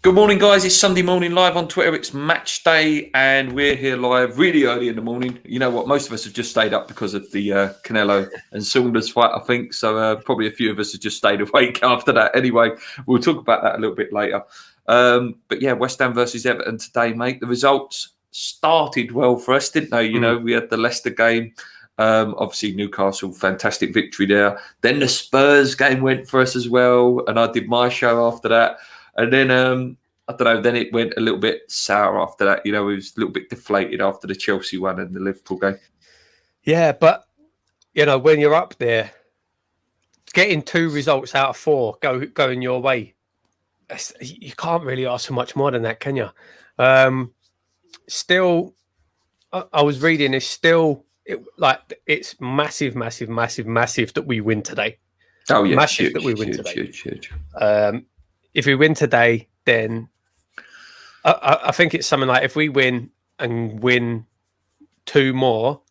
Good morning, guys. It's Sunday morning live on Twitter. It's match day, and we're here live really early in the morning. You know what? Most of us have just stayed up because of the Canelo and Saunders fight, I think. So probably a few of us have just stayed awake after that. Anyway, we'll talk about that a little bit later. But yeah, West Ham versus Everton today, mate. The results started well for us, didn't they? You know, we had the Leicester game. Obviously, Newcastle, fantastic victory there. Then the Spurs game went for us as well, and I did my show after that. And then, I don't know, then it went a little bit sour after that. You know, it was a little bit deflated after the Chelsea one and the Liverpool game. Yeah, but, you know, when you're up there, getting 2 results out of 4 going your way, you can't really ask for much more than that, can you? Still, I was reading, it's massive that we win today. Oh, yeah. Massive that we win today. If we win today, then I think it's something like if we win and win 2 more,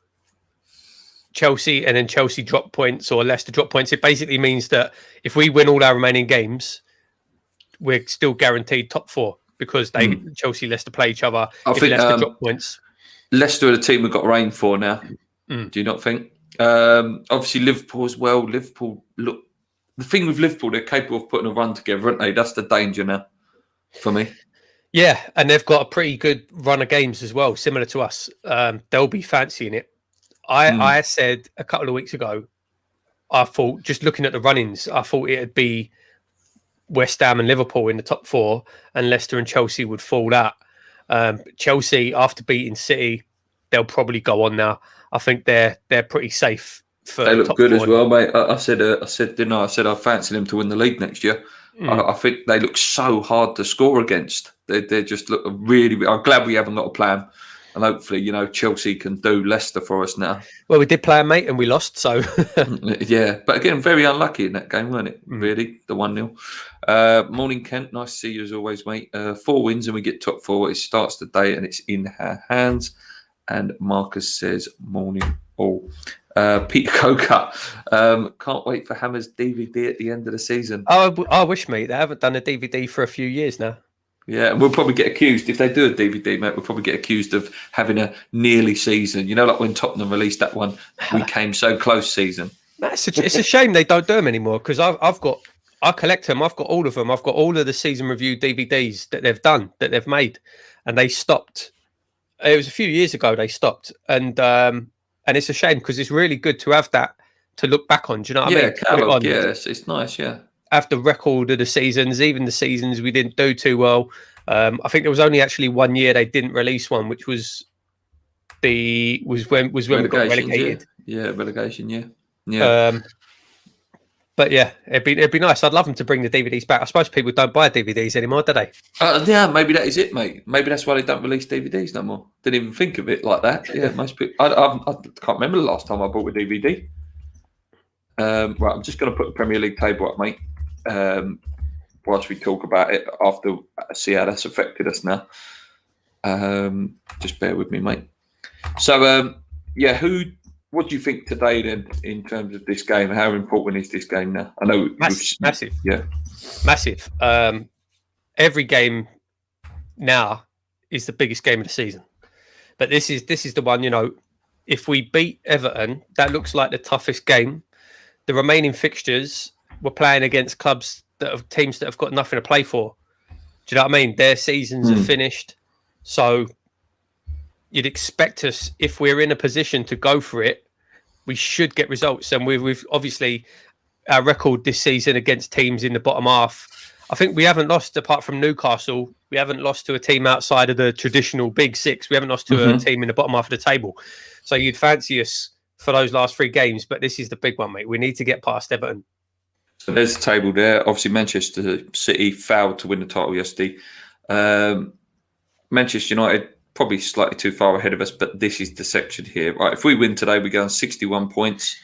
Chelsea and then Chelsea drop points or Leicester drop points, it basically means that if we win all our remaining games, we're still guaranteed top 4 because Chelsea, Leicester play each other. I think Leicester drop points. Leicester are the team we've got rain for now. Do you not think? Obviously, Liverpool as well. Liverpool, look. The thing with Liverpool, they're capable of putting a run together, aren't they? That's the danger now for me. Yeah, and they've got a pretty good run of games as well, similar to us. They'll be fancying it. I said a couple of weeks ago, I thought, just looking at the run-ins, I thought it'd be West Ham and Liverpool in the top 4 and Leicester and Chelsea would fall out. Chelsea, after beating City, they'll probably go on now. I think they're pretty safe. They look good as well, mate. I said, didn't I? I said I fancy them to win the league next year. I think they look so hard to score against. They just look really. I'm glad we haven't got a plan, and hopefully, you know, Chelsea can do Leicester for us now. Well, we did play a mate and we lost, so yeah. But again, very unlucky in that game, weren't it? Really, the 1-0. Morning, Kent. Nice to see you as always, mate. 4 wins and we get top 4. It starts the day and it's in her hands. And Marcus says, morning all. Peter Coker, can't wait for Hammer's DVD at the end of the season. Oh, I wish, mate. They haven't done a DVD for a few years now. Yeah, and we'll probably get accused, if they do a DVD, mate, we'll probably get accused of having a nearly season. You know, like when Tottenham released that one, we came so close season. It's a shame they don't do them anymore because I collect them. I've got all of them. I've got all of the season review DVDs that they've done, that they've made, and they stopped. It was a few years ago they stopped, and it's a shame because it's really good to have that to look back on. Do you know what I mean? Catalog, it's nice, yeah. Have the record of the seasons, even the seasons we didn't do too well. I think there was only actually 1 year they didn't release one, which was when we got relegated. Yeah, relegation, yeah. But yeah, it'd be nice. I'd love them to bring the DVDs back. I suppose people don't buy DVDs anymore, do they? Yeah, maybe that is it, mate. Maybe that's why they don't release DVDs no more. Didn't even think of it like that. Yeah, most people. I can't remember the last time I bought a DVD. Right, I'm just going to put the Premier League table up, mate. Whilst we talk about it, after see how that's affected us now. Just bear with me, mate. So, what do you think today then in terms of this game? How important is this game now? I know massive. Yeah, massive. Every game now is the biggest game of the season, but this is the one. You know, if we beat Everton, that looks like the toughest game. The remaining fixtures, we're playing against teams that have got nothing to play for. Do you know what I mean? Their seasons are finished, so you'd expect us, if we're in a position to go for it, we should get results. And we've obviously our record this season against teams in the bottom half. I think we haven't lost, apart from Newcastle, we haven't lost to a team outside of the traditional big 6. We haven't lost to a team in the bottom half of the table. So you'd fancy us for those last 3 games, but this is the big one, mate. We need to get past Everton. So there's the table there. Obviously, Manchester City failed to win the title yesterday. Manchester United probably slightly too far ahead of us, but this is the section here. Right, if we win today, we go on 61 points.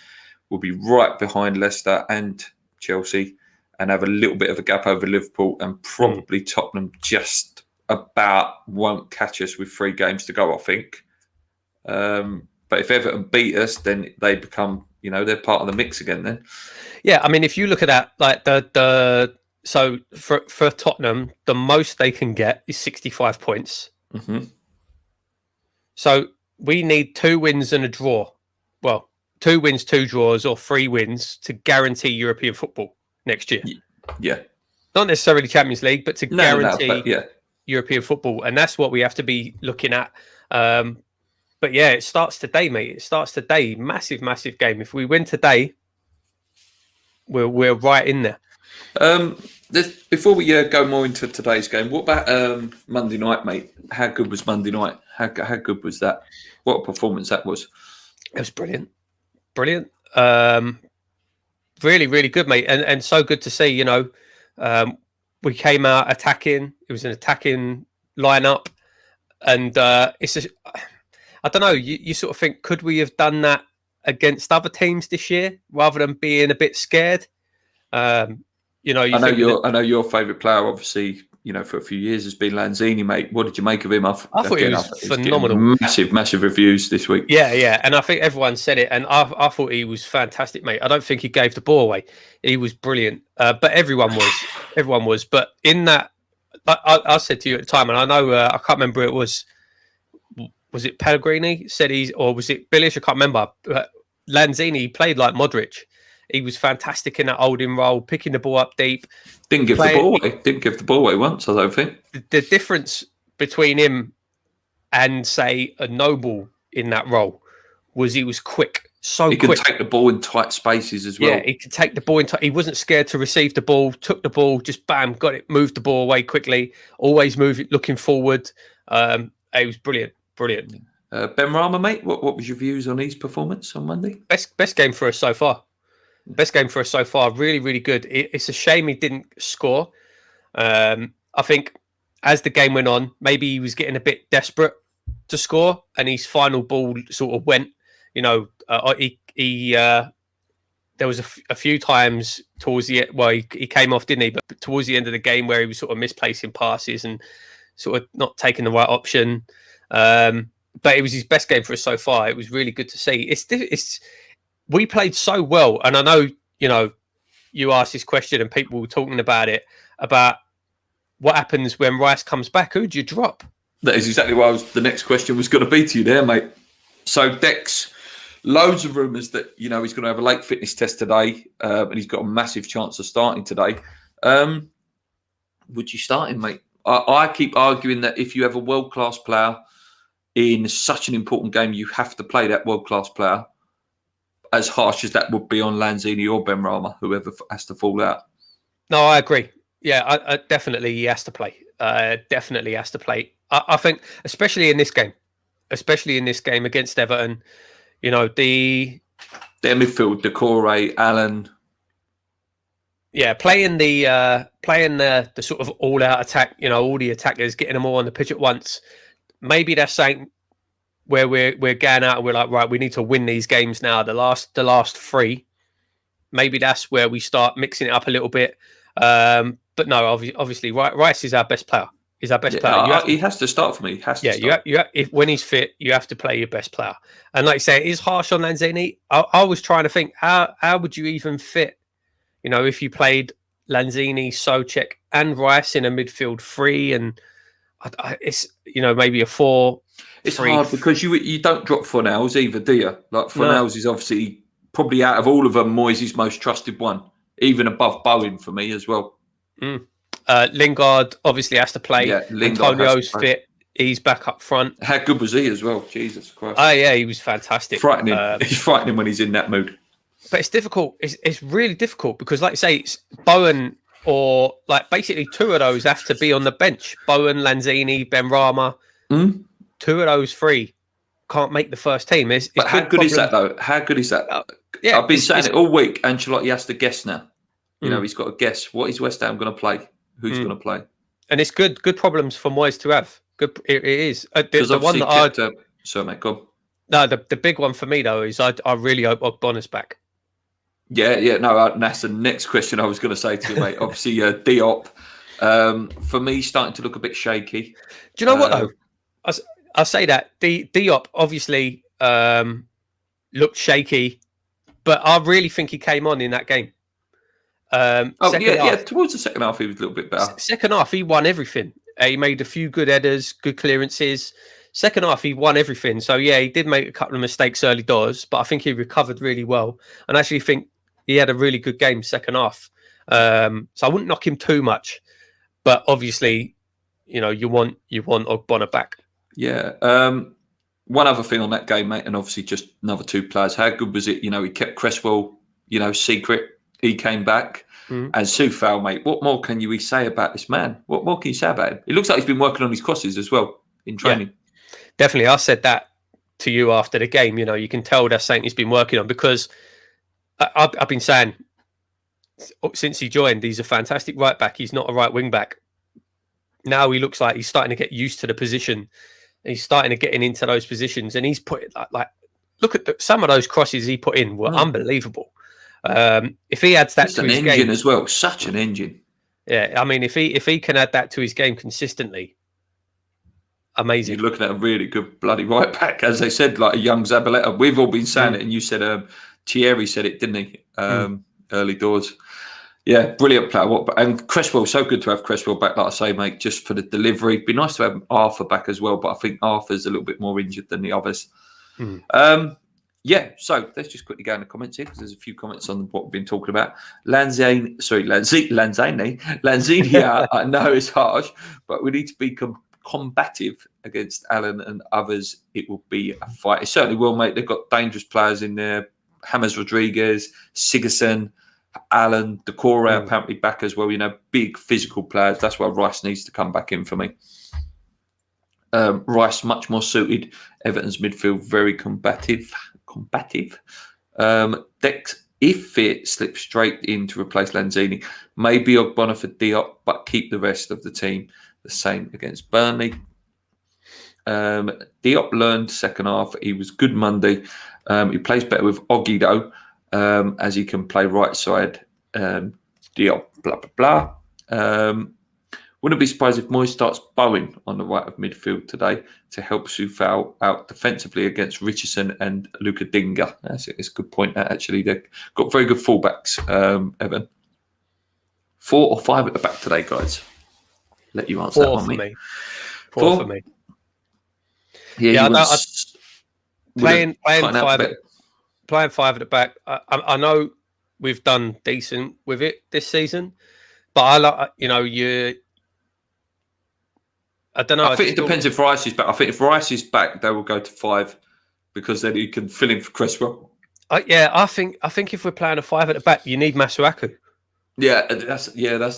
We'll be right behind Leicester and Chelsea and have a little bit of a gap over Liverpool, and probably Tottenham just about won't catch us with 3 games to go, I think. But if Everton beat us, then they become, they're part of the mix again then. Yeah, I mean, if you look at that, like the So for Tottenham, the most they can get is 65 points. Mm-hmm. So we need 2 wins and a draw. Well, 2 wins, 2 draws, or 3 wins to guarantee European football next year. Yeah. Not necessarily Champions League, but to guarantee but yeah. European football. And that's what we have to be looking at. But yeah, it starts today, mate. It starts today. Massive, massive game. If we win today, we're right in there. Before we go more into today's game, what about Monday night, mate? How good was Monday night? How good was that? What a performance that was. It was brilliant. Brilliant. Really, really good, mate. And so good to see, you know, we came out attacking. It was an attacking lineup. And I don't know, you sort of think, could we have done that against other teams this year rather than being a bit scared? You know, I know your favourite player, obviously, you know, for a few years has been Lanzini, mate. What did you make of him? I thought he was phenomenal. Massive reviews this week. Yeah. And I think everyone said it. And I thought he was fantastic, mate. I don't think he gave the ball away. He was brilliant. But everyone was. But in that, I said to you at the time, and I know, I can't remember who it was. Was it Pellegrini said or was it Bilic? I can't remember. But Lanzini played like Modric. He was fantastic in that holding role, picking the ball up deep. Didn't give the ball away once, I don't think. The difference between him and, say, a Noble in that role was he was quick. He could take the ball in tight spaces as well. Yeah, he could take the ball in tight. He wasn't scared to receive the ball, took the ball, just bam, got it, moved the ball away quickly, always looking forward. It was brilliant. Ben Rama, mate, what was your views on his performance on Monday? Best game for us so far. Really, really good. It's a shame he didn't score. I think as the game went on, maybe he was getting a bit desperate to score, and his final ball sort of went. You know, there was a few times towards the end. Well, he came off, didn't he? But towards the end of the game, where he was sort of misplacing passes and sort of not taking the right option. But it was his best game for us so far. It was really good to see. We played so well, and I know, you know, you asked this question and people were talking about it, about what happens when Rice comes back. Who do you drop? That is exactly what the next question was going to be to you there, mate. So Dex, loads of rumours that, you know, he's going to have a late fitness test today, and he's got a massive chance of starting today. Would you start him, mate? I keep arguing that if you have a world-class player in such an important game, you have to play that world-class player, as harsh as that would be on Lanzini or Benrahma, whoever has to fall out. No, I agree. Yeah, I definitely he has to play. Definitely has to play. I think, especially in this game against Everton, you know, their midfield, Decore, Allen. Yeah, playing the sort of all-out attack, you know, all the attackers, getting them all on the pitch at once. Maybe that's saying where we're going out and we're like, right, we need to win these games now. The last 3, maybe that's where we start mixing it up a little bit. But no, obviously, Rice is our best player. He has to start for me. He has to start. When he's fit, you have to play your best player. And like I say, it is harsh on Lanzini. I was trying to think, how would you even fit, you know, if you played Lanzini, Souček and Rice in a midfield 3, and it's, you know, maybe a 4. It's hard because you don't drop Fornals either, do you? Like Fornals is obviously probably out of all of them, Moyes' most trusted one, even above Bowen for me as well. Lingard obviously has to play. Yeah, Antonio's fit. He's back up front. How good was he as well? Jesus Christ. Oh, yeah, he was fantastic. Frightening. He's frightening when he's in that mood. But it's difficult. It's really difficult because, like I say, it's Bowen or like basically 2 of those have to be on the bench. Bowen, Lanzini, Benrahma. 2 of those 3 can't make the first team. But how good is that, though? How good is that? Yeah, I've been saying it all week. Ancelotti has to guess now. You know, he's got to guess. What is West Ham going to play? Who's going to play? And it's good problems for Moyes to have. Good, it is. The one that sorry, mate, go on. No, the big one for me, though, is I really hope Ogbonna's back. Yeah. No, that's the next question I was going to say to you, mate. Obviously, Diop, for me, starting to look a bit shaky. Do you know what, though? I say that Diop obviously looked shaky, but I really think he came on in that game. Second half, towards the second half, he was a little bit better. Second half, he won everything. He made a few good headers, good clearances. Second half, he won everything. So, yeah, he did make a couple of mistakes early doors, but I think he recovered really well. And I actually think he had a really good game second half. So I wouldn't knock him too much. But obviously, you want Ogbonna back. Yeah. One other thing on that game, mate, and obviously just another two players. How good was it? He kept Cresswell, secret. He came back. And Soufal, mate, what more can you say about this man? What more can you say about him? It looks like he's been working on his crosses as well in training. Yeah, definitely. I said that to you after the game. You can tell that's something he's been working on, because I've been saying since he joined, he's a fantastic right back. He's not a right wing back. Now he looks like he's starting to get used to the position. He's starting to get into those positions, and he's put it like look at some of those crosses he put in were unbelievable. If he adds that to his game as well, such an engine. Yeah, I mean, if he can add that to his game consistently, amazing. You're looking at a really good bloody right back, as they said, like a young Zabaleta. We've all been saying it, and you said Thierry said it, didn't he? Early doors. Yeah, brilliant player. And Cresswell, so good to have Cresswell back, like I say, mate, just for the delivery. It'd be nice to have Arthur back as well, but I think Arthur's a little bit more injured than the others. Yeah, so let's just quickly go in the comments here, because there's a few comments on what we've been talking about. Lanzini, I know it's harsh, but we need to be combative against Alan and others. It will be a fight. It certainly will, mate. They've got dangerous players in there. James Rodriguez, Sigerson, Alan, Decore apparently back as well. Big physical players. That's why Rice needs to come back in for me. Rice much more suited. Everton's midfield very combative. Dex, if fit, slips straight in to replace Lanzini. Maybe Ogbonna for Diop, but keep the rest of the team the same against Burnley. Diop learned second half. He was good Monday. He plays better with Oggy though, as he can play right side. Diop, blah blah blah. Wouldn't be surprised if Moyes starts Bowen on the right of midfield today to help Soufal out defensively against Richardson and Luca Dinga. That's a good point, actually. They've got very good fullbacks, Evan. 4 or 5 at the back today, guys. Let you answer that one, me. Four for me. Yeah, playing 5 at the back. I know we've done decent with it this season, but I like, I don't know. I think it depends if Rice is back. I think if Rice is back, they will go to 5, because then you can fill in for Cresswell. I think if we're playing a 5 at the back, you need Masuaku. Yeah, that's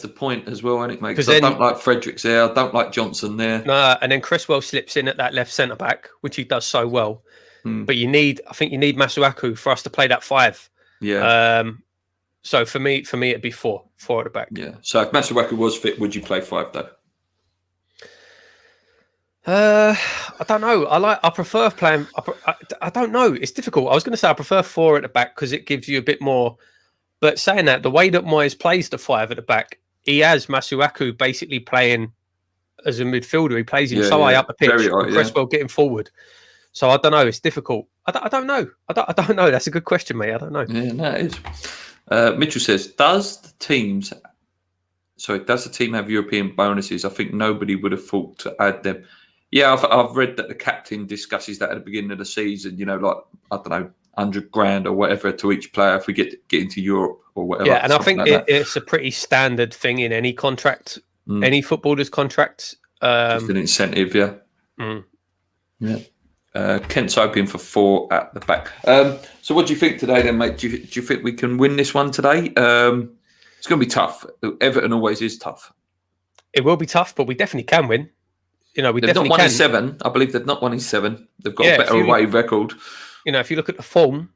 the point as well, isn't it, mate? Because I don't like Fredericks there. I don't like Johnson there. No, and then Cresswell slips in at that left centre back, which he does so well. But I think you need Masuaku for us to play that 5. Yeah. So for me, it'd be 4 at the back. Yeah. So if Masuaku was fit, would you play 5 though? I don't know. I prefer playing. I don't know. It's difficult. I was going to say I prefer 4 at the back because it gives you a bit more. But saying that, the way that Moyes plays the 5 at the back, he has Masuaku basically playing as a midfielder. He plays him high up the pitch. Cresswell getting forward. So I don't know. It's difficult. I don't know. I don't know. That's a good question, mate. I don't know. Yeah, no, it is. Mitchell says, does the team have European bonuses? I think nobody would have thought to add them. Yeah, I've read that the captain discusses that at the beginning of the season, like, I don't know, 100 grand or whatever to each player if we get into Europe or whatever. Yeah, and I think it's a pretty standard thing in any contract, any footballer's contract. Just an incentive, yeah. Yeah. Kent's hoping for 4 at the back. So what do you think today then, mate? Do you think we can win this one today? It's going to be tough. Everton always is tough. It will be tough, but we definitely can win. They've not won in 7. I believe they've not won in 7. They've got a better away record. If you look at the form,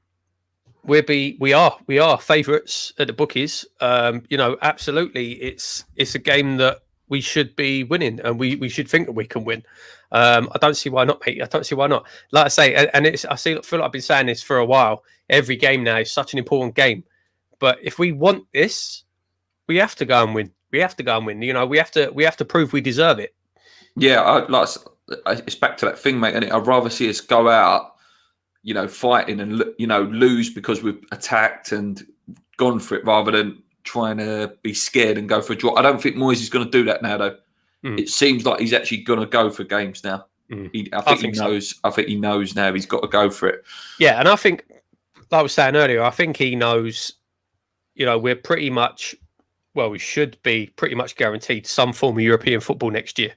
we are favourites at the bookies. Absolutely, it's a game that we should be winning, and we should think that we can win. I don't see why not, mate. I don't see why not. Like I say, and feel like I've been saying this for a while. Every game now is such an important game, but if we want this, we have to go and win. We have to go and win. We have to prove we deserve it. Yeah, it's back to that thing, mate. And I'd rather see us go out, fighting and lose because we've attacked and gone for it, rather than trying to be scared and go for a draw. I don't think Moyes is going to do that now, though. It seems like he's actually going to go for games now. I think he knows. So. I think he knows now he's got to go for it. Yeah, and I think, like I was saying earlier, I think he knows. We're pretty much, we should be pretty much guaranteed some form of European football next year.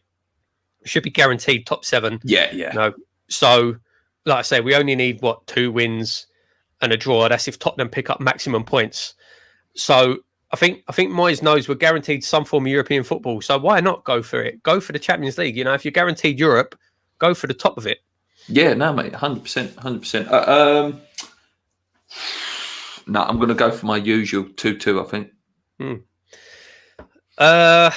We should be guaranteed top 7. Yeah. So, like I say, we only need 2 wins and a draw. That's if Tottenham pick up maximum points. So I think Moyes knows we're guaranteed some form of European football. So why not go for it? Go for the Champions League. If you're guaranteed Europe, go for the top of it. Yeah, no, mate, 100%. No, I'm going to go for my usual 2-2, I think. I'm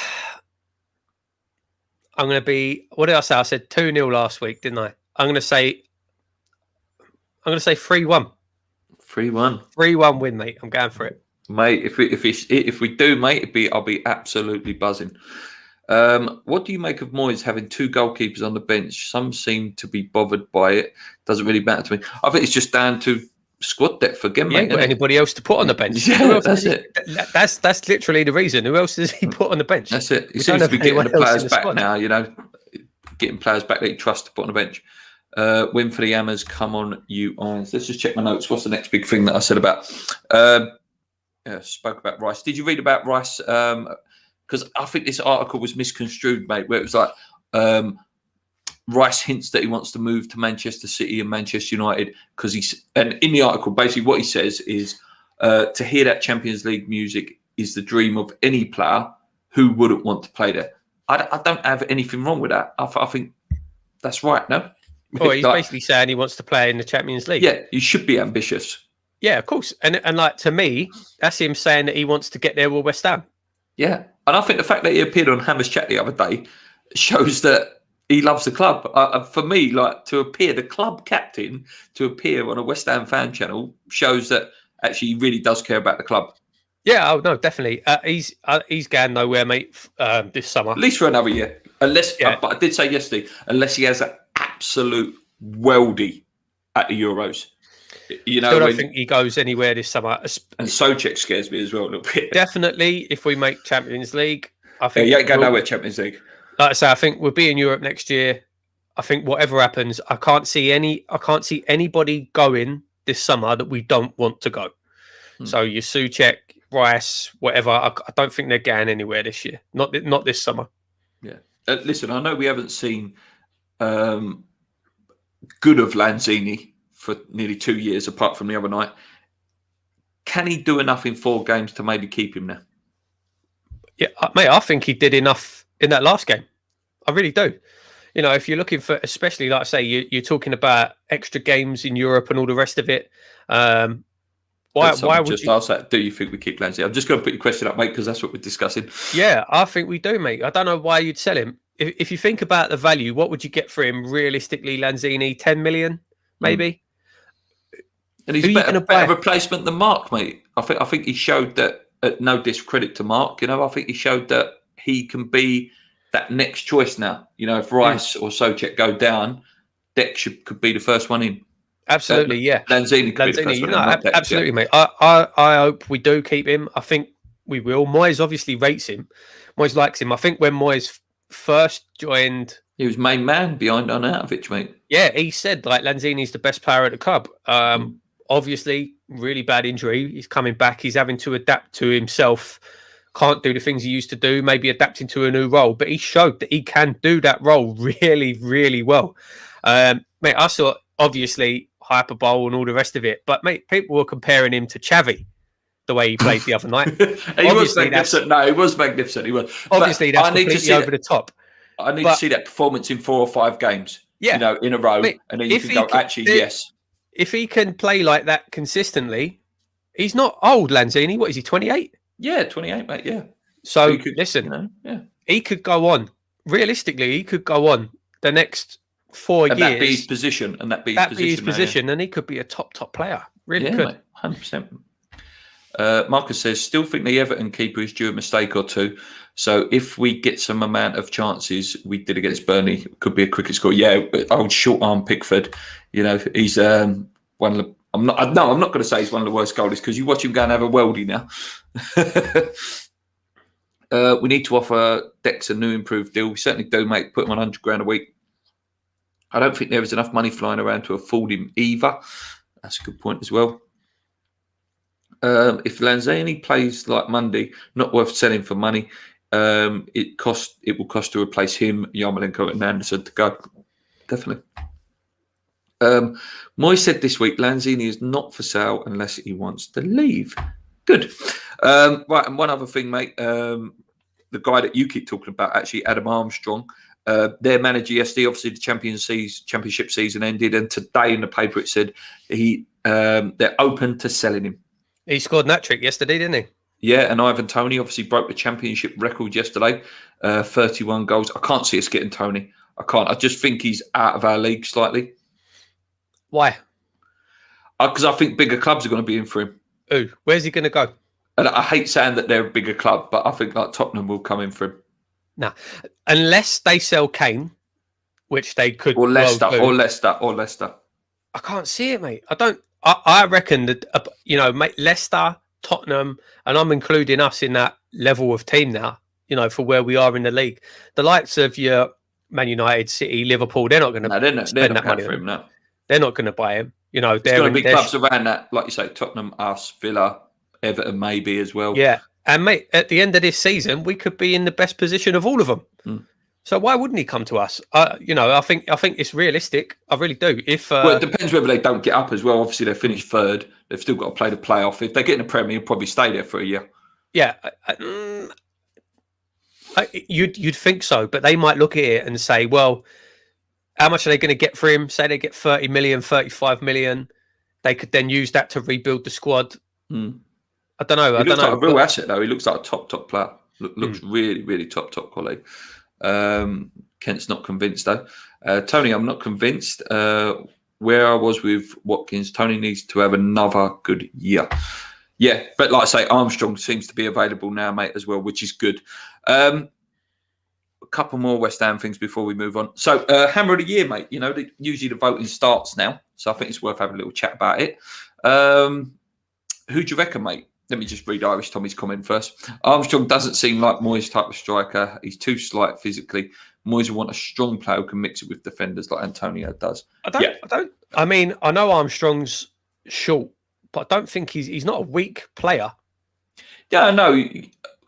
going to be. What did I say? I said 2-0 last week, didn't I? I'm going to say 3-1. 3-1. 3-1 win, mate. I'm going for it. Mate, if we do, mate, I'll be absolutely buzzing. What do you make of Moyes having 2 goalkeepers on the bench? Some seem to be bothered by it. Doesn't really matter to me. I think it's just down to squad depth again, mate. Got anybody else to put on the bench? Yeah, that's it. That's literally the reason. Who else does he put on the bench? That's it. He seems to be getting the players back now. Getting players back that he trusts to put on the bench. Win for the Hammers. Come on, you Irons. Let's just check my notes. What's the next big thing that I said about? Spoke about Rice. Did you read about Rice? Because I think this article was misconstrued, mate, where it was like Rice hints that he wants to move to Manchester City and Manchester United and in the article, basically what he says is to hear that Champions League music is the dream of any player who wouldn't want to play there. I don't have anything wrong with that. I think that's right, no? Well, he's basically saying he wants to play in the Champions League. Yeah, you should be ambitious. Yeah, of course. And like, to me, that's him saying that he wants to get there with West Ham. Yeah. And I think the fact that he appeared on Hammer's Chat the other day shows that he loves the club. For me, like, to appear, the club captain, to appear on a West Ham fan channel shows that actually he really does care about the club. Yeah, oh no, definitely. He's going nowhere, mate, this summer. At least for another year. Unless, but I did say yesterday, unless he has an absolute weldy at the Euros. I don't think he goes anywhere this summer. And Souček scares me as well a little bit. Definitely, if we make Champions League, I think you ain't going nowhere Champions League. Like I say, I think we'll be in Europe next year. I think whatever happens, I can't see anybody going this summer that we don't want to go. So your Souček, Rice, whatever. I don't think they're going anywhere this year. Not this summer. Yeah. Listen, I know we haven't seen good of Lanzini for nearly 2 years, apart from the other night. Can he do enough in 4 games to maybe keep him there? Yeah, mate, I think he did enough in that last game. I really do. If you're looking for, especially, like I say, you're talking about extra games in Europe and all the rest of it. Why would just you ask that? Do you think we keep Lanzini? I'm just going to put your question up, mate, because that's what we're discussing. Yeah, I think we do, mate. I don't know why you'd sell him. If you think about the value, what would you get for him realistically, Lanzini? 10 million, maybe? And he's a better replacement than Mark, mate. I think he showed that, no discredit to Mark, I think he showed that he can be that next choice now. If Rice or Souček go down, Dek could be the first one in. Absolutely, yeah. Lanzini could be the first one in. Absolutely, mate. I hope we do keep him. I think we will. Moyes obviously rates him. Moyes likes him. I think when Moyes first joined, he was main man behind Arnautovic, mate. Yeah, he said like Lanzini's the best player at the club. Obviously, really bad injury. He's coming back. He's having to adapt to himself. Can't do the things he used to do. Maybe adapting to a new role. But he showed that he can do that role really, really well. Mate, I saw obviously hyperbole and all the rest of it. But mate, people were comparing him to Xavi, the way he played the other night. He was magnificent. No, he was magnificent. He was. Obviously, that's completely over the top. I need to see that performance in 4 or 5 games. Yeah, in a row, mate, and then you can go. Yes. If he can play like that consistently, he's not old, Lanzini. What is he, 28? Yeah, 28, mate, yeah. So, listen, he could go on. Realistically, he could go on the next 4 years. That be his position. And that be his position. And he could be a top player. Really could. Mate, 100%. Marcus says, still think the Everton keeper is due a mistake or two. So if we get some amount of chances we did against Burnley, could be a cricket score. Yeah, old short arm Pickford. He's one of the. I'm not going to say he's one of the worst goalies because you watch him go and have a worldie now. We need to offer Dex a new improved deal. We certainly do, mate. Put him on 100 grand a week. I don't think there is enough money flying around to afford him either. That's a good point as well. If Lanzini plays like Monday, not worth selling for money. It will cost to replace him, Yarmolenko and Anderson to go. Definitely. Moy said this week, Lanzini is not for sale unless he wants to leave. Good. Right, and one other thing, mate. The guy that you keep talking about, actually, Adam Armstrong, their manager yesterday, obviously the championship season ended, and today in the paper it said they're open to selling him. He scored an hat-trick yesterday, didn't he? Yeah, and Ivan Toney obviously broke the championship record yesterday, 31 goals. I can't see us getting Toney. I can't. I just think he's out of our league slightly. Why? Because I think bigger clubs are going to be in for him. Ooh, where's he going to go? And I hate saying that they're a bigger club, but I think like Tottenham will come in for him. No, unless they sell Kane, which they could. Or Leicester, or Leicester. I can't see it, mate. I don't. I reckon that mate, Leicester, Tottenham, and I'm including us in that level of team now. For where we are in the league, the likes of your Man United, City, Liverpool, they're not going to spend that money for him. No, they're not going to buy him. There's going to be clubs around that, like you say, Tottenham, us, Villa, Everton, maybe as well. Yeah, and mate, at the end of this season, we could be in the best position of all of them. Mm. So why wouldn't he come to us? I think it's realistic. I really do. Well, it depends whether they don't get up as well. Obviously, they finished third. They've still got to play the playoff. If they get in the Premier, he'll probably stay there for a year. Yeah, you'd think so, but they might look at it and say, well, how much are they going to get for him? Say they get 30 million, 35 million. They could then use that to rebuild the squad. Mm. I don't know. He looks like a real asset, though. He looks like a top player. Looks really, really top quality. Kent's not convinced, though. Tony, I'm not convinced. Where I was with Watkins, Tony needs to have another good year. Yeah, but like I say, Armstrong seems to be available now, mate, as well, which is good. A couple more West Ham things before we move on. So, Hammer of the Year, mate. Usually the voting starts now, so I think it's worth having a little chat about it. Who do you reckon, mate? Let me just read Irish Tommy's comment first. Armstrong doesn't seem like Moyes' type of striker. He's too slight physically. Moyes will want a strong player who can mix it with defenders like Antonio does. I mean, I know Armstrong's short, but I don't think he's not a weak player. Yeah, I know.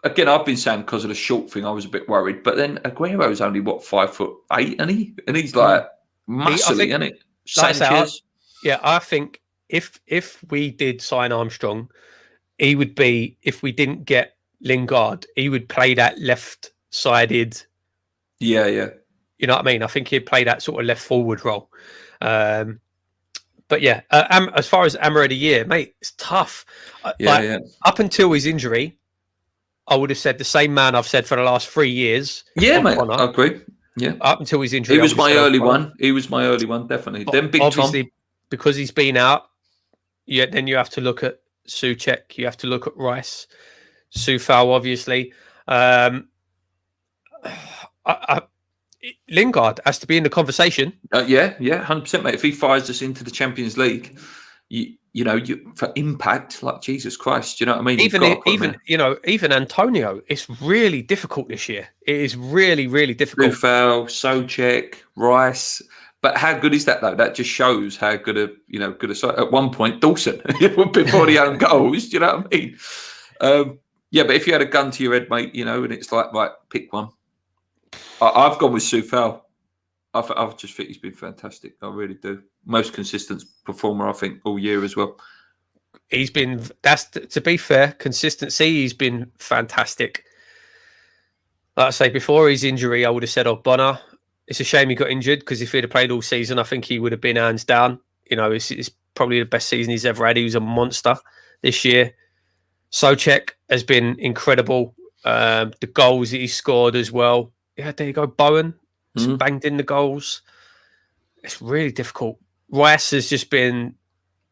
Again, I've been saying because of the short thing, I was a bit worried. But then Aguero's only, 5'8", isn't he? And he's like muscly, isn't it? Sanchez. I think if we did sign Armstrong, he would be, if we didn't get Lingard, he would play that left-sided. Yeah. You know what I mean? I think he'd play that sort of left forward role. But yeah, as far as Amir of the Year, mate, it's tough. Up until his injury, I would have said the same man I've said for the last 3 years. Yeah, mate, I agree. Yeah. Up until his injury. He was my early one. He was my early one, definitely. Then Big obviously, Tom. Because he's been out, then you have to look at Souček, you have to look at Rice, Soufal, obviously. Lingard has to be in the conversation. 100%, mate. If he fires us into the Champions League, for impact, like Jesus Christ, you know what I mean? Even Antonio, it's really difficult this year. It is really, really difficult. Soufal, Souček, Rice. But how good is that, though? That just shows how good at one point, Dawson, before the own goals, you know what I mean? But if you had a gun to your head, mate, and it's like, right, pick one. I've gone with Soufal. I just think he's been fantastic. I really do. Most consistent performer, I think, all year as well. He's been, to be fair, consistency, he's been fantastic. Like I say, before his injury, I would have said, Bonner. It's a shame he got injured, because if he'd have played all season, I think he would have been hands down. It's probably the best season he's ever had. He was a monster this year. Souček has been incredible. The goals that he scored as well. Yeah, there you go. Bowen has banged in the goals. It's really difficult. Rice has just been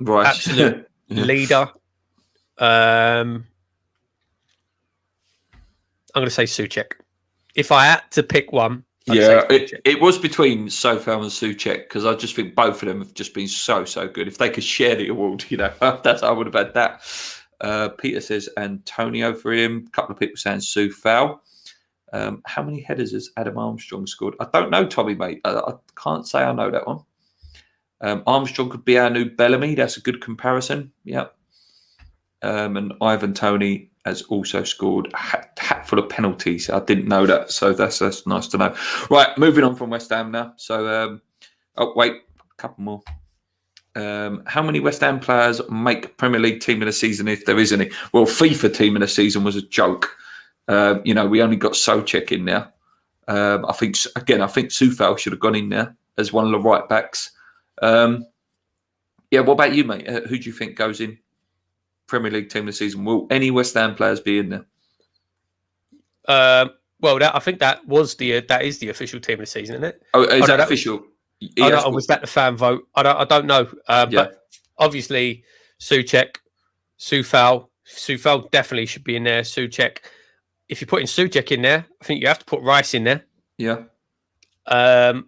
absolute leader. I'm going to say Souček. If I had to pick one, it was between Soufal and Souček, because I just think both of them have just been so good. If they could share the award, that's I would have had that. Peter says Antonio for him. A couple of people saying Soufal. How many headers has Adam Armstrong scored? I don't know, Tommy, mate. I can't say I know that one. Armstrong could be our new Bellamy. That's a good comparison. Yep. And Ivan Toney has also scored a hat full of penalties. I didn't know that, so that's nice to know. Right, moving on from West Ham now. So, a couple more. How many West Ham players make Premier League team of the season if there is any? Well, FIFA team of the season was a joke. We only got Souček in there. I think Soufal should have gone in there as one of the right backs. What about you, mate? Who do you think goes in Premier League team of the season? Will any West Ham players be in there? I think that is the official team of the season, isn't it? Oh, is that official? Was that the fan vote? I don't know. But obviously, Souček, Soufal definitely should be in there. Souček. If you're putting Souček in there, I think you have to put Rice in there. Yeah. I'd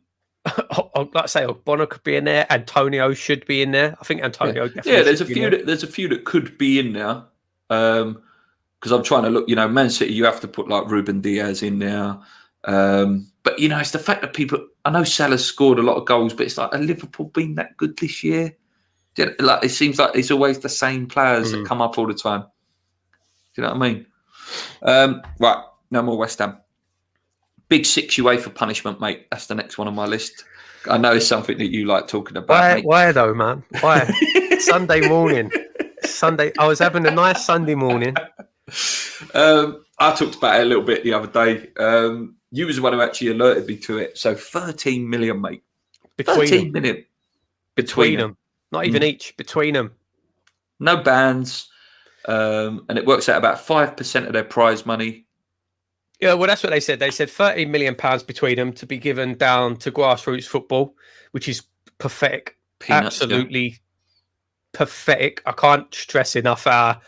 like to say Bono could be in there. Antonio should be in there. I think Antonio definitely. Yeah, there's a few that could be in there. Because I'm trying to look. Man City, you have to put like Ruben Diaz in there. But it's the fact that people. I know Salah's scored a lot of goals, but it's like, are Liverpool been that good this year? Like it seems like it's always the same players that come up all the time. Do you know what I mean? Right, no more West Ham. Big 6 UEFA punishment, mate. That's the next one on my list. I know it's something that you like talking about. Why though, man? Why? Sunday morning. I was having a nice Sunday morning. I talked about it a little bit the other day. You was the one who actually alerted me to it. So 13 million, mate. Between them. Not even each. Between them. No bans. And it works out about 5% of their prize money. Yeah, well, that's what they said. They said £13 million between them to be given down to grassroots football, which is pathetic. Peanuts, absolutely pathetic. I can't stress enough how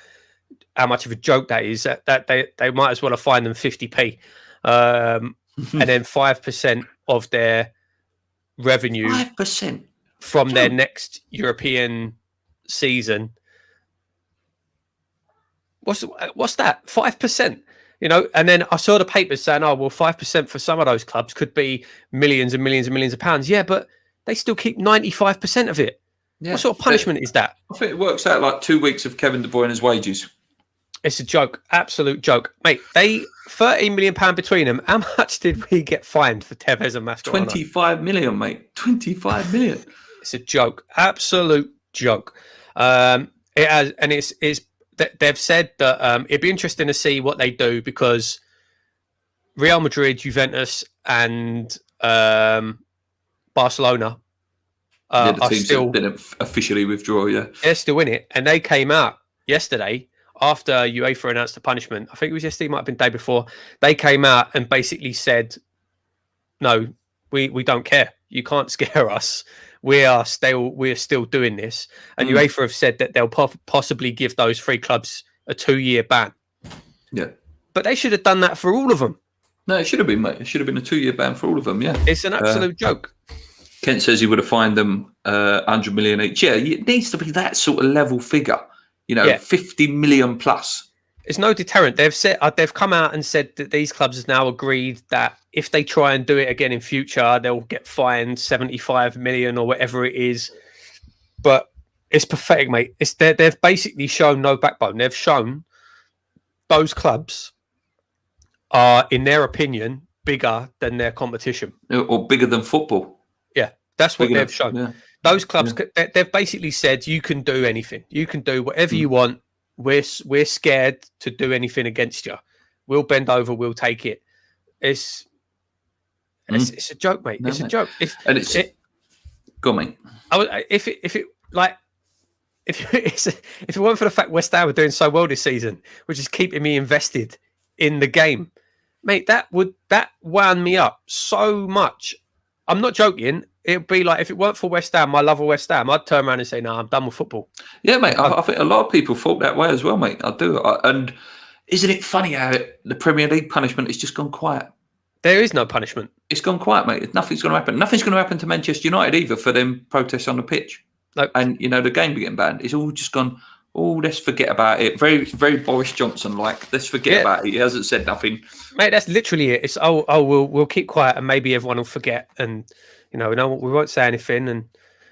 much of a joke that is. That they might as well have fined them 50p. And then 5% of their revenue 5% from their next European season. What's that? 5%, and then I saw the papers saying, 5% for some of those clubs could be millions and millions and millions of pounds. Yeah, but they still keep 95% of it. Yeah. What sort of punishment is that? I think it works out like 2 weeks of Kevin De Bruyne's wages. It's a joke, absolute joke, mate. They £13 million between them. How much did we get fined for Tevez and Mascherano? 25 million, mate. 25 million. It's a joke, absolute joke. It has, and it's. They've said that it'd be interesting to see what they do because Real Madrid, Juventus, and Barcelona are still didn't officially withdraw. Yeah, they're still in it, and they came out yesterday after UEFA announced the punishment. I think it was yesterday, might have been the day before. They came out and basically said, "No, we don't care. You can't scare us. We're still doing this." And UEFA have said that they'll possibly give those 3 clubs a 2-year ban. Yeah. But they should have done that for all of them. No, it should have been, mate. It should have been a 2-year ban for all of them, yeah. It's an absolute joke. Kent says he would have fined them 100 million each. Yeah, it needs to be that sort of level figure. 50 million plus. It's no deterrent. They've come out and said that these clubs have now agreed that if they try and do it again in future, they'll get fined 75 million or whatever it is. But it's pathetic, mate. They've basically shown no backbone. They've shown those clubs are, in their opinion, bigger than their competition. Or bigger than football. Yeah, that's what they've shown. Yeah. Those clubs, they've basically said, you can do anything. You can do whatever you want. We're scared to do anything against you. We'll bend over. We'll take it. It's a joke, mate. It's a joke. Go on, mate. If it weren't for the fact West Ham were doing so well this season, which is keeping me invested in the game, mate, that wound me up so much. I'm not joking. It'd be like if it weren't for West Ham, my love of West Ham, I'd turn around and say, "No, I'm done with football." Yeah, mate. I think a lot of people thought that way as well, mate. I do. And isn't it funny how the Premier League punishment has just gone quiet? There is no punishment. It's gone quiet, mate. Nothing's going to happen. Nothing's going to happen to Manchester United either for them protests on the pitch. Nope. And, the game being banned. It's all just gone, oh, let's forget about it. Very, very Boris Johnson-like. Let's forget about it. He hasn't said nothing. Mate, that's literally it. It's we'll keep quiet and maybe everyone will forget, and no, we won't say anything, and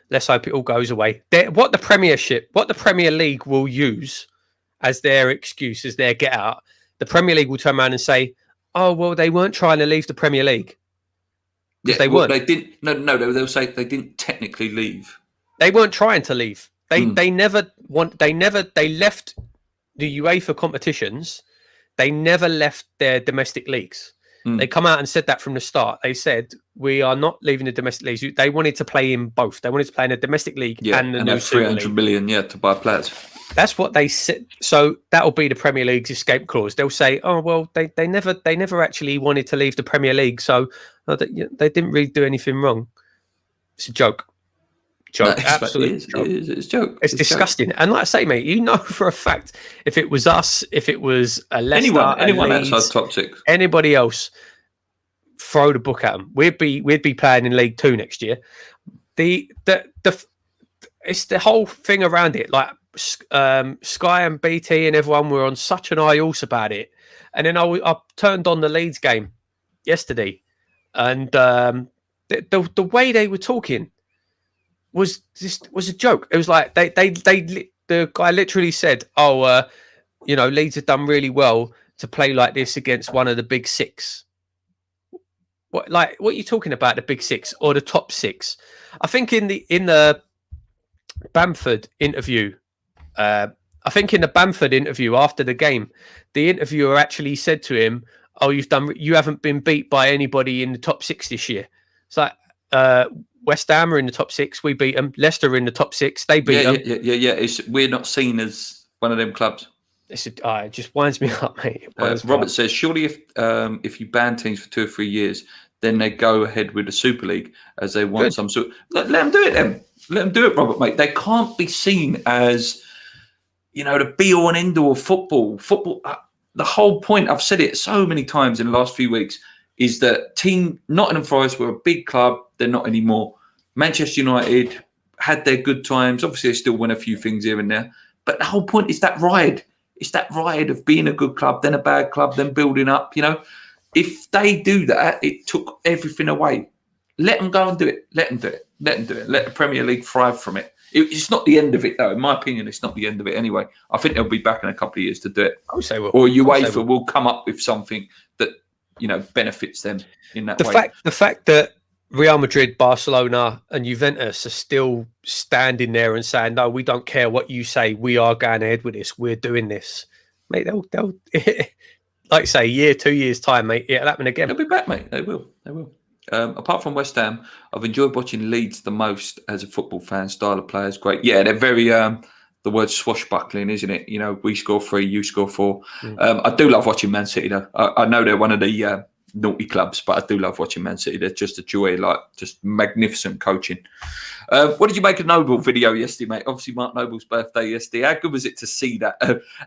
let's hope it all goes away. What the Premier League will use as their excuse, as their get out, the Premier League will turn around and say, "Oh, well, they weren't trying to leave the Premier League." Yeah, they weren't. They didn't. No. They'll say they didn't technically leave. They weren't trying to leave. They left the UEFA competitions. They never left their domestic leagues. They come out and said that from the start. They said, we are not leaving the domestic leagues. They wanted to play in both. They wanted to play in the domestic league and the new 300 million, to buy players. That's what they said. So that'll be the Premier League's escape clause. They'll say, oh, well, they never actually wanted to leave the Premier League. So they didn't really do anything wrong. It's a joke. Absolutely. It's a joke. It's disgusting. And like I say, mate, for a fact, if it was us, if it was a Leicester, anyone Leeds, outside top six, anybody else, throw the book at them. We'd be playing in League 2 next year. It's the whole thing around it. Like Sky and BT and everyone were on such an high horse about it. And then I turned on the Leeds game yesterday, and the way they were talking was a joke. It was like the guy literally said, "Oh, Leeds have done really well to play like this against one of the big six." What are you talking about? The big six or the top six? I think in the Bamford interview, after the game, the interviewer actually said to him, "Oh, you haven't been beat by anybody in the top six this year." It's like West Ham are in the top six. We beat them. Leicester are in the top six. They beat them. Yeah. We're not seen as one of them clubs. It just winds me up, mate. Robert says, surely if you ban teams for 2 or 3 years, then they go ahead with the Super League as they want some sort. Let them do it then. Let them do it, Robert, mate. They can't be seen as, the be-all and end-all of football. Football. The whole point, I've said it so many times in the last few weeks, is that team Nottingham Forest were a big club. They're not anymore. Manchester United had their good times. Obviously, they still win a few things here and there. But the whole point is that ride. It's that ride of being a good club, then a bad club, then building up. If they do that, it took everything away. Let them go and do it. Let them do it. Let the Premier League thrive from it. It's not the end of it, though. In my opinion, it's not the end of it anyway. I think they'll be back in a couple of years to do it. I would say will. Or UEFA will come up with something that benefits them in that way. The fact that Real Madrid, Barcelona, and Juventus are still standing there and saying, "No, we don't care what you say. We are going ahead with this. We're doing this." Mate, they'll like you say, 2 years time, mate. It'll happen again. They'll be back, mate. They will. Apart from West Ham, I've enjoyed watching Leeds the most as a football fan. Style of players, great. Yeah, they're very the word swashbuckling, isn't it? We score 3, you score 4. I do love watching Man City, though. I know they're one of the naughty clubs, but I do love watching Man City. They're just a joy, just magnificent coaching. What did you make of Noble video yesterday, mate? Obviously, Mark Noble's birthday yesterday. How good was it to see that?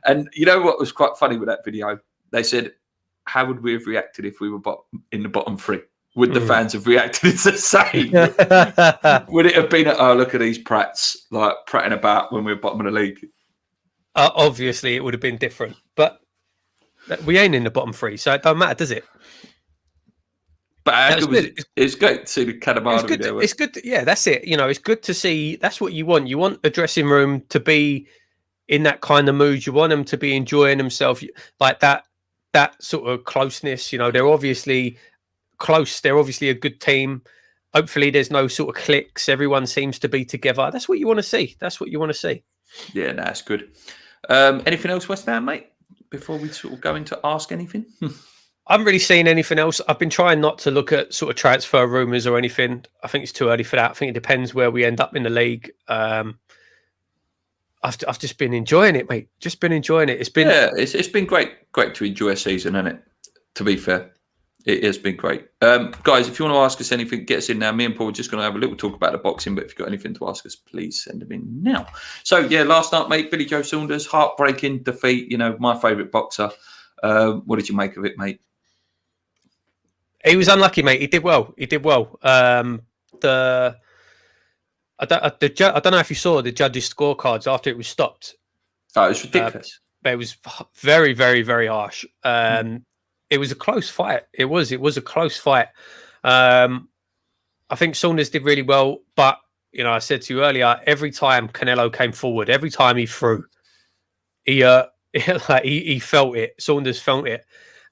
And you know what was quite funny with that video? They said, how would we have reacted if we were in the bottom 3? Would the fans have reacted the same? Would it have been, look at these prats, pratting about when we were bottom of the league? Obviously, it would have been different. But we ain't in the bottom 3, so it don't matter, does it? But it's great to see the Canelo video. It's good. That's it. It's good to see. That's what you want. You want the dressing room to be in that kind of mood. You want them to be enjoying themselves, like that sort of closeness. They're obviously close. They're obviously a good team. Hopefully, there's no sort of cliques. Everyone seems to be together. That's what you want to see. Yeah, that's good. Anything else, West Ham, mate? Before we sort of go into ask anything. I haven't really seen anything else. I've been trying not to look at sort of transfer rumours or anything. I think it's too early for that. I think it depends where we end up in the league. I've just been enjoying it, mate. Just been enjoying it. It's been great to enjoy a season, hasn't it? To be fair, it has been great. Guys, if you want to ask us anything, get us in now. Me and Paul are just going to have a little talk about the boxing, but if you've got anything to ask us, please send them in now. So, last night, mate, Billy Joe Saunders, heartbreaking defeat. My favourite boxer. What did you make of it, mate? He was unlucky, mate. He did well. I don't know if you saw the judges' scorecards after it was stopped. Oh, it's ridiculous. But it was very, very, very harsh. It was a close fight. It was a close fight. I think Saunders did really well, but I said to you earlier, every time Canelo came forward, every time he threw, he felt it. Saunders felt it,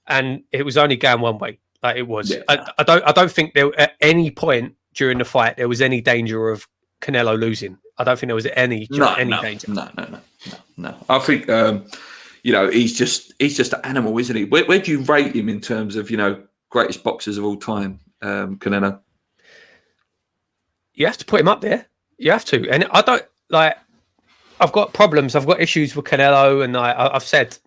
and it was only going one way. Like it was. Yeah. I don't think there at any point during the fight there was any danger of Canelo losing. I don't think there was any danger. No. I think he's just an animal, isn't he? Where do you rate him in terms of greatest boxers of all time, Canelo? You have to put him up there. You have to, and I don't like. I've got problems. I've got issues with Canelo, and I've said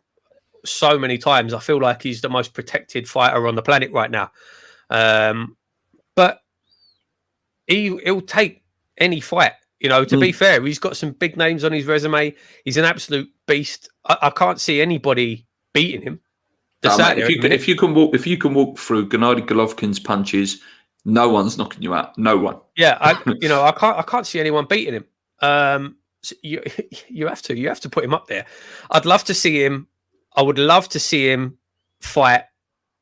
so many times I feel like he's the most protected fighter on the planet right now. But he'll take any fight. To be fair, he's got some big names on his resume. He's an absolute beast. I can't see ananybody beating him. If you can walk through Gennady Golovkin's punches, no one's knocking you out. No one. Yeah, I can't see anyone beating him. So you have to put him up there. I'd love to see him. I would love to see him fight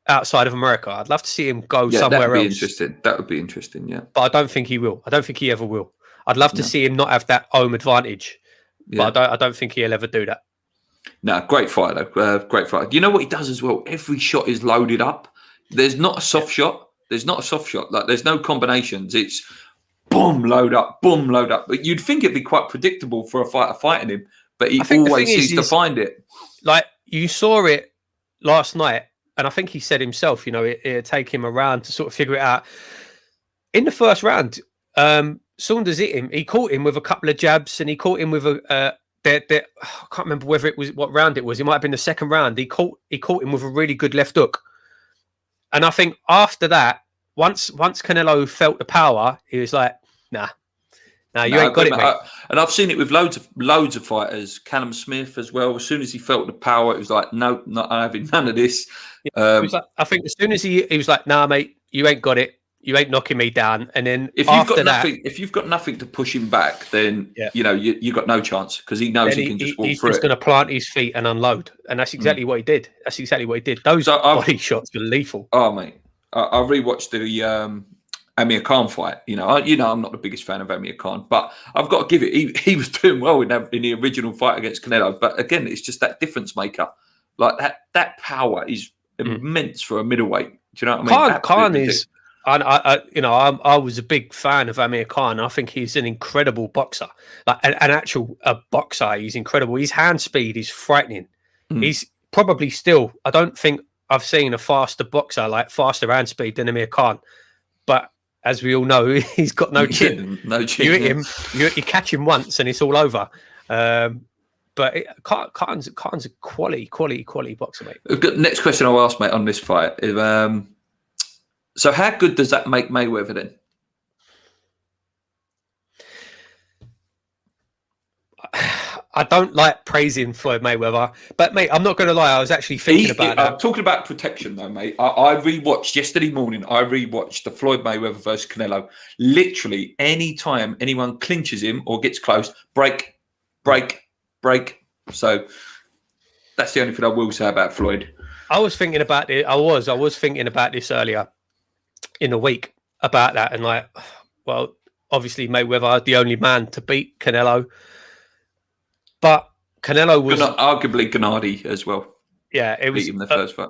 outside of America. I'd love to see him go somewhere else. That would be interesting. Yeah, but I don't think he will. I don't think he ever will. I'd love to see him not have that home advantage, but I don't think he'll ever do that. No, great fight though. Great fight. You know what he does as well? Every shot is loaded up. There's not a soft shot. Like there's no combinations. It's boom, load up, boom, load up. But you'd think it'd be quite predictable for a fighter fighting him, but he always seems to find it. Like you saw it last night, and I think he said himself, it'd take him a round to sort of figure it out. In the first round, Saunders hit him. He caught him with a couple of jabs, and he caught him with I can't remember whether it was what round it was. It might have been the second round. He caught him with a really good left hook. And I think after that, once Canelo felt the power, he was like, "Nah, you ain't got it, mate." And I've seen it with loads of fighters. Callum Smith as well. As soon as he felt the power, it was like, "No, not having none of this." Yeah, I think as soon as he was like, "Nah, mate, you ain't got it. You ain't knocking me down." And then if you've got nothing to push him back, then you got no chance because he knows he can just walk through it. He's just going to plant his feet and unload, and that's exactly what he did. Those body shots were lethal. Oh mate, I rewatched the Amir Khan fight. I'm not the biggest fan of Amir Khan, but I've got to give it. He was doing well in the original fight against Canelo, but again, it's just that difference maker. Like that power is immense for a middleweight. Do you know what I mean? Khan is. I was a big fan of Amir Khan. I think he's an incredible boxer, like an actual boxer. He's incredible. His hand speed is frightening. He's probably still. I don't think I've seen a faster boxer, like faster hand speed than Amir Khan. But as we all know, he's got no chin. No chin. You hit him, you catch him once, and it's all over. But Khan's a quality boxer, mate. Next question I'll ask, mate, on this fight is. So how good does that make Mayweather then? I don't like praising Floyd Mayweather, but mate, I'm not going to lie. I was actually thinking about that. I'm talking about protection though, mate. I rewatched yesterday morning. I rewatched the Floyd Mayweather versus Canelo. Literally, any time anyone clinches him or gets close, break. So that's the only thing I will say about Floyd. I was thinking about it. I was thinking about this earlier in the week about that, and like, well, obviously Mayweather the only man to beat Canelo, but Canelo was arguably Gennady as well. Yeah, it was beat him the first fight,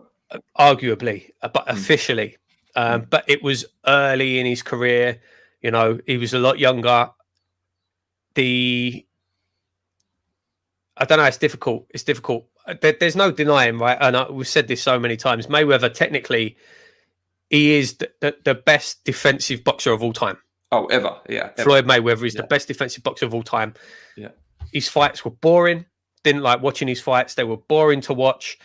arguably, but officially. But it was early in his career. He was a lot younger. I don't know. It's difficult. There's no denying, right? And we've said this so many times. Mayweather technically. He is the best defensive boxer of all time. Oh, ever. Yeah. Ever. Floyd Mayweather is the best defensive boxer of all time. Yeah. His fights were boring. Didn't like watching his fights. They were boring to watch.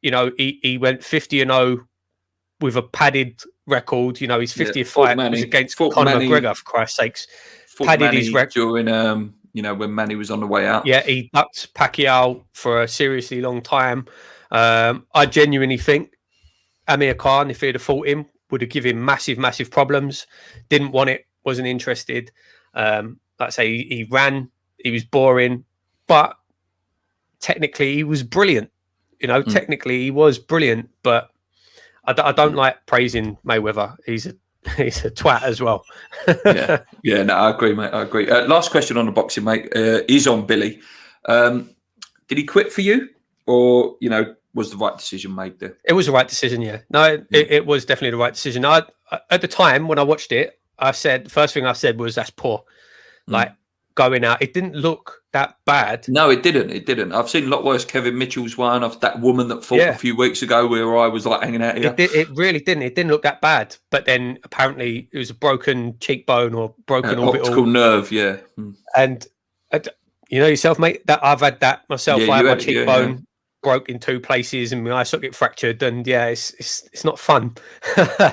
He went 50-0 with a padded record. His 50th fight was against Conor McGregor, for Christ's sakes. Padded his record during when Manny was on the way out. Yeah, he ducked Pacquiao for a seriously long time. I genuinely think Amir Khan, if he'd have fought him, would have given him massive problems. Didn't want it, wasn't interested. Like I say, he ran, he was boring. But technically he was brilliant. Technically he was brilliant, but I don't like praising Mayweather. He's a twat as well. yeah. No, I agree, mate. I agree. Last question on the boxing, mate, is on Billy. Did he quit for you, or was the right decision made there? It was the right decision, yeah. No, it was definitely the right decision. I at the time when I watched it, the first thing I said was, that's poor. Like, going out, it didn't look that bad. No, it didn't. I've seen a lot worse. Kevin Mitchell's one, of that woman that fought a few weeks ago, where I was like hanging out here. It really didn't. It didn't look that bad. But then apparently it was a broken cheekbone or broken optical nerve. Yeah. And yourself, mate, that I've had that myself. I had my cheekbone broke in 2 places and my eye socket fractured, and it's not fun.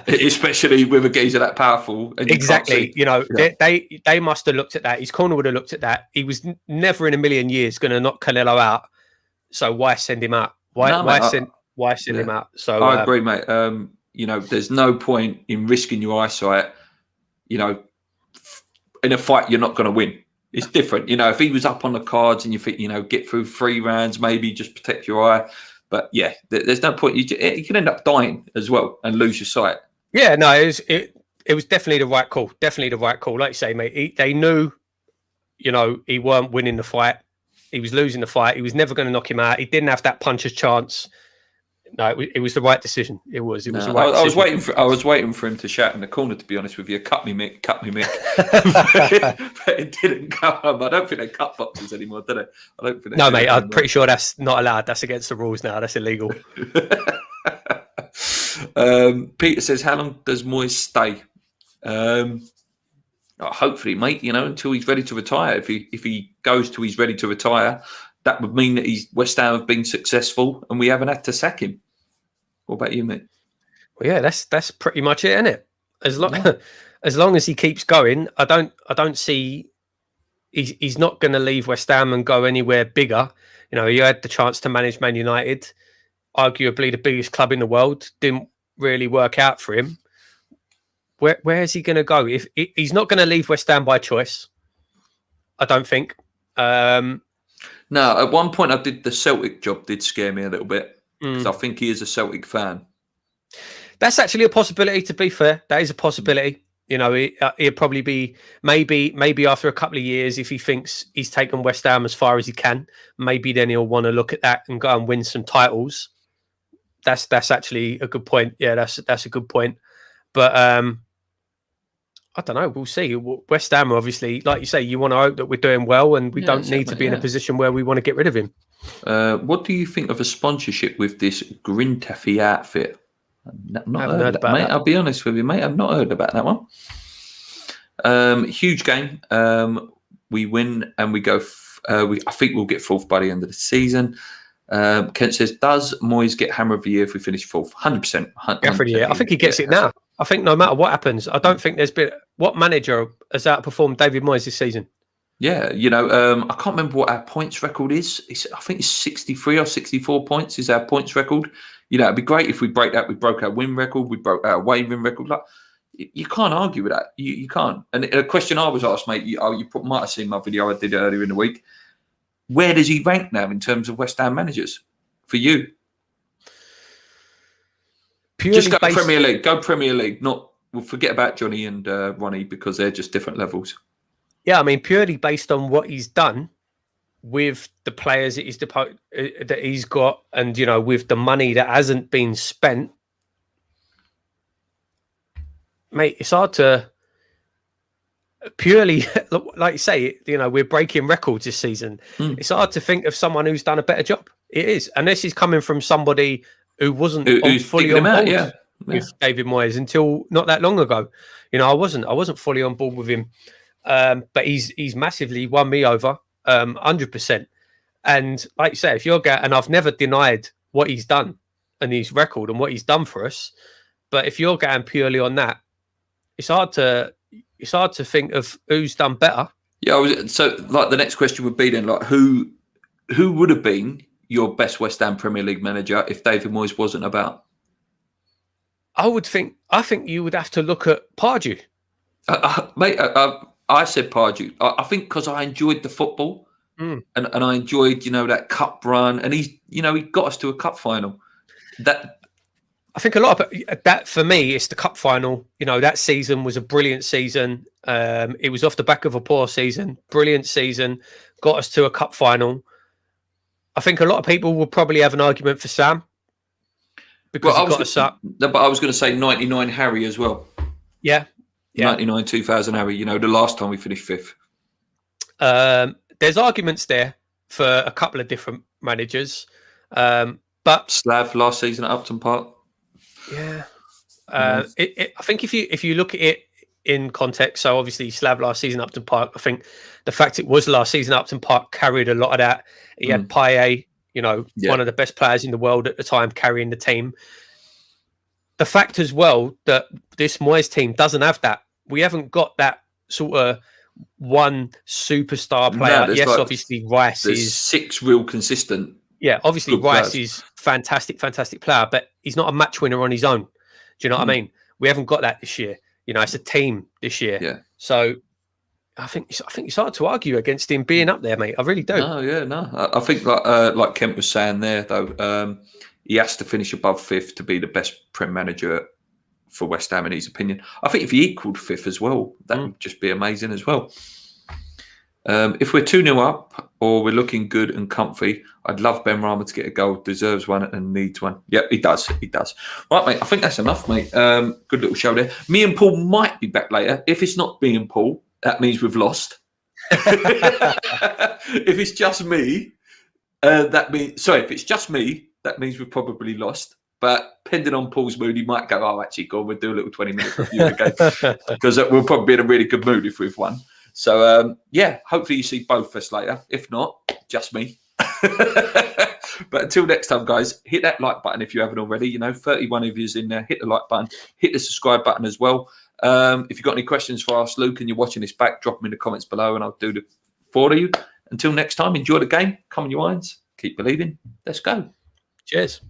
Especially with a geezer that powerful. And exactly. They must have looked at that. His corner would have looked at that. He was never in a million years going to knock Canelo out. So why send him out? Why send him out? So I agree, mate. There's no point in risking your eyesight. In a fight, you're not going to win. It's different. If he was up on the cards and you think, get through 3 rounds, maybe just protect your eye. But yeah, there's no point. You can end up dying as well and lose your sight. Yeah, no, it was definitely the right call. Definitely the right call. Like you say, mate, they knew, he weren't winning the fight. He was losing the fight. He was never going to knock him out. He didn't have that puncher's chance. No, it was the right decision. It was the right decision. I was waiting for him to shout in the corner, to be honest with you. Cut me, Mick. Cut me, Mick. But it didn't come. I don't think they cut boxers anymore, do they? I don't think. No, mate. I'm pretty sure that's not allowed. That's against the rules now. That's illegal. Peter says, "How long does Moyes stay?" Hopefully, mate. Until he's ready to retire. If he goes till he's ready to retire, that would mean that West Ham have been successful and we haven't had to sack him. What about you, mate? Well, yeah, that's pretty much it, isn't it? As long as he keeps going, I don't see he's not going to leave West Ham and go anywhere bigger. He had the chance to manage Man United, arguably the biggest club in the world. Didn't really work out for him. Where is he going to go? If he's not going to leave West Ham by choice, I don't think. No, at one point I did the Celtic job. Did scare me a little bit because I think he is a Celtic fan. That's actually a possibility. To be fair, that is a possibility. He'll probably be maybe after a couple of years, if he thinks he's taken West Ham as far as he can, maybe then he'll want to look at that and go and win some titles. That's actually a good point. Yeah, that's a good point. But I don't know. We'll see. West Ham, obviously, like you say, you want to hope that we're doing well, and we don't need to be in a position where we want to get rid of him. What do you think of a sponsorship with this Grintaffy outfit? Not heard about that, mate. I'll be honest with you, mate. I've not heard about that one. Huge game. We win and we go. I think we'll get 4th by the end of the season. Kent says, "Does Moyes get Hammer of the Year if we finish 4th?" 100%. Every year. I think he gets it now. I think no matter what happens, I don't think there's been what manager has outperformed David Moyes this season. Yeah, I can't remember what our points record is. I think it's 63 or 64 points is our points record. It'd be great if we break that. We broke our win record. We broke our away win record. Like, you can't argue with that. You can't. And a question I was asked, mate, you might have seen my video I did earlier in the week. Where does he rank now in terms of West Ham managers for you? Just go Premier League. Go Premier League. We'll forget about Johnny and Ronnie because they're just different levels. Yeah, I mean, purely based on what he's done with the players that he's got, and with the money that hasn't been spent, mate, it's hard to purely, like you say, we're breaking records this season. It's hard to think of someone who's done a better job. It is, and this is coming from somebody who wasn't fully on board with David Moyes until not that long ago. I wasn't fully on board with him, but he's massively won me over, 100%. And like you say, if you're and I've never denied what he's done and his record and what he's done for us, but if you're going purely on that, it's hard to think of who's done better. Yeah, so like the next question would be then, like, who would have been your best West Ham Premier League manager if David Moyes wasn't about? I think you would have to look at Pardew. Mate, I said Pardew. I think because I enjoyed the football. and I enjoyed, that cup run, and he got us to a cup final. That I think a lot of that for me is the cup final. That season was a brilliant season. It was off the back of a poor season, brilliant season, got us to a cup final. I think a lot of people will probably have an argument for Sam because he got us up. But I was going to say 99 Harry as well. Yeah. 99 2000 Harry. The last time we finished 5th. There's arguments there for a couple of different managers, but Slav last season at Upton Park. Yeah, I think if you look at it in context, so obviously Slav last season Upton Park, I think the fact it was last season Upton Park carried a lot of that. He had Payet, one of the best players in the world at the time, carrying the team. The fact as well that this Moyes team doesn't have that. We haven't got that sort of one superstar player. No, yes, obviously Rice is 6 real consistent. Yeah, obviously Rice is fantastic player, but he's not a match winner on his own. Do you know what I mean? We haven't got that this year. It's a team this year. Yeah. So I think it's hard to argue against him being up there, mate. I really do. No. I think like Kent was saying there, though, he has to finish above 5th to be the best Prem manager for West Ham in his opinion. I think if he equalled 5th as well, that would just be amazing as well. If we're 2-0 up or we're looking good and comfy, I'd love Ben Rama to get a goal. Deserves one and needs one. Yep, he does. Right, mate. I think that's enough, mate. Good little show there. Me and Paul might be back later. If it's not me and Paul, that means we've lost. If it's just me, if it's just me, that means we've probably lost. But depending on Paul's mood, he might go, actually, go on, we'll do a little 20-minute review again. Because we'll probably be in a really good mood if we've won. So, hopefully you see both of us later. If not, just me. But until next time, guys, hit that like button if you haven't already. 31 of you's in there. Hit the like button. Hit the subscribe button as well. If you've got any questions for us, Luke, and you're watching this back, drop them in the comments below and I'll do it for you. Until next time, enjoy the game. Come on, you irons. Keep believing. Let's go. Cheers.